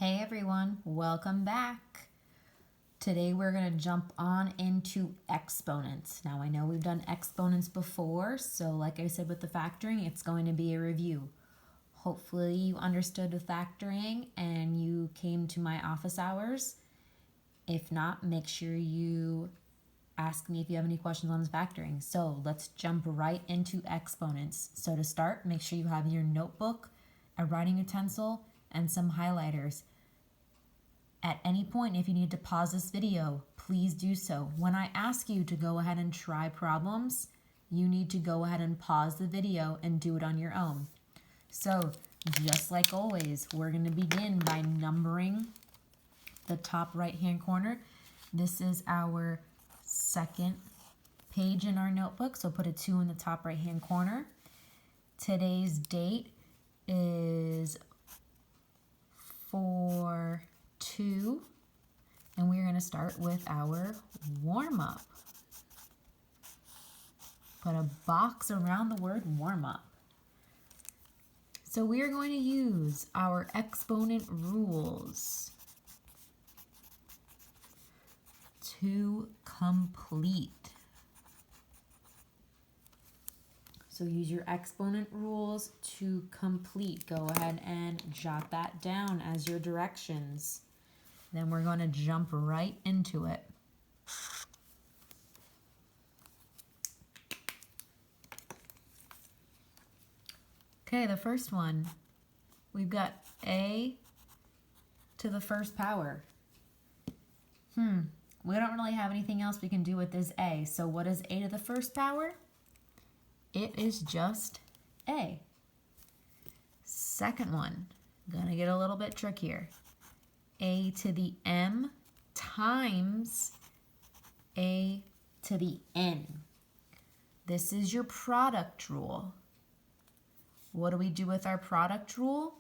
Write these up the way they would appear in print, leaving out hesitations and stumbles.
Hey everyone, welcome back. Today we're going to jump on into exponents. Now I know we've done exponents before, so like I said with the factoring, it's going to be a review. Hopefully you understood the factoring and you came to my office hours. If not, make sure you ask me if you have any questions on this factoring. So let's jump right into exponents. So to start, make sure you have your notebook, a writing utensil, and some highlighters. At any point, if you need to pause this video, please do so. When I ask you to go ahead and try problems, you need to go ahead and pause the video and do it on your own. So, just like always, we're going to begin by numbering the top right-hand corner. This is our second page in our notebook, so put a 2 in the top right-hand corner. Today's date is 4/2, and we're going to start with our warm-up. Put a box around the word warm-up. So we are going to use our exponent rules to complete. So use your exponent rules to complete. Go ahead and jot that down as your directions. Then we're going to jump right into it. Okay, the first one, we've got a to the first power. We don't really have anything else we can do with this a. So what is a to the first power? It is just a. Second one, gonna get a little bit trickier. A to the m times a to the n. This is your product rule. What do we do with our product rule?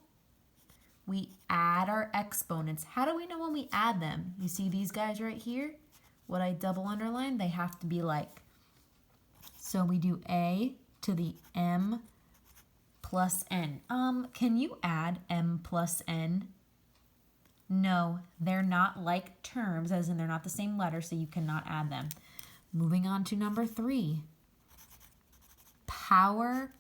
We add our exponents. How do we know when we add them? You see these guys right here? What I double underline, they have to be like. So we do a to the m plus n. Can you add m plus n? No, they're not like terms, as in they're not the same letter, so you cannot add them. Moving on to number 3. Power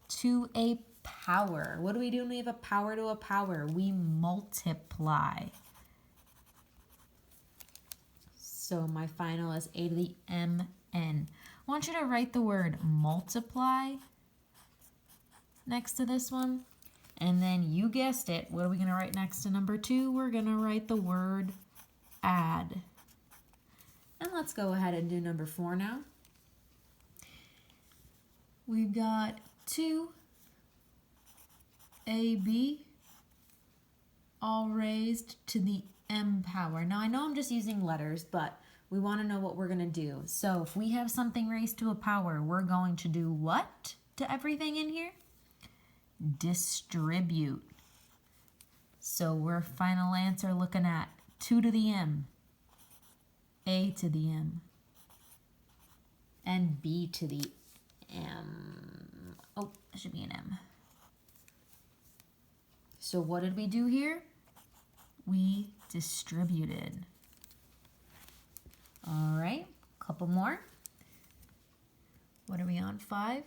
to a power. What do we do when we have a power to a power? We multiply. So my final is a to the mn. I want you to write the word multiply next to this one. And then you guessed it, what are we going to write next to number 2? We're going to write the word add. And let's go ahead and do number 4 now. We've got 2ab all raised to the m power. Now I know I'm just using letters, but we want to know what we're going to do. So if we have something raised to a power, we're going to do what to everything in here? Distribute. So we're final answer looking at 2 to the m, a to the m, and b to the m. Oh, that should be an m. So what did we do here? We distributed. All right, a couple more. What are we on, 5?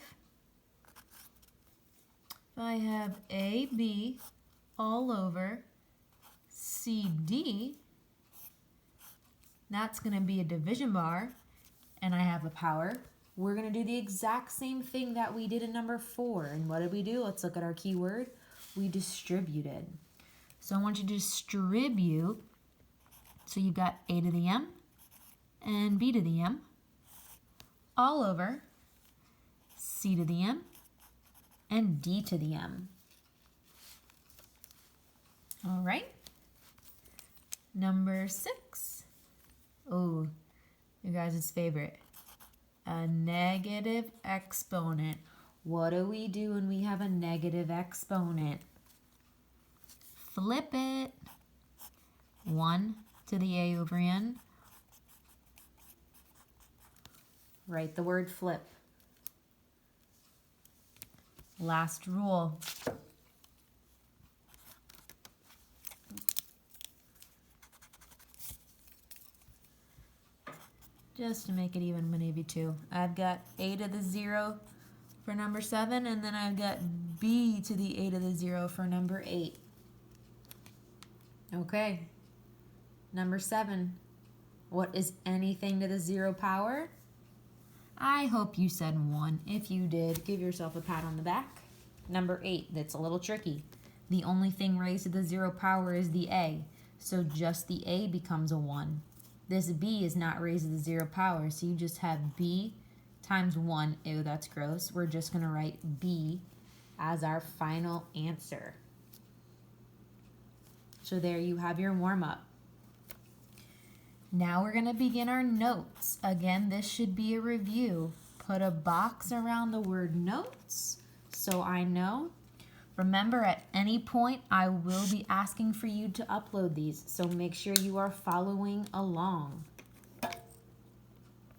I have AB all over CD. That's going to be a division bar, and I have a power. We're going to do the exact same thing that we did in number 4. And what did we do? Let's look at our keyword. We distributed. So I want you to distribute. So you've got a to the m and b to the m all over c to the m and d to the m. All right. Number 6. Oh, you guys' favorite. A negative exponent. What do we do when we have a negative exponent? Flip it. 1 to the a over n. Write the word flip. Last rule. just to make it even, maybe 2. I've got a to the 0 for number 7, and then I've got b to the a to the 0 for number 8. Okay, number 7. What is anything to the 0 power? I hope you said 1. If you did, give yourself a pat on the back. Number 8, that's a little tricky. The only thing raised to the 0 power is the a, so just the a becomes a 1. This b is not raised to the 0 power, so you just have b times 1. Ew, that's gross. We're just going to write b as our final answer. So there you have your warm-up. Now we're going to begin our notes. Again, this should be a review. Put a box around the word notes so I know. Remember, at any point, I will be asking for you to upload these, so make sure you are following along.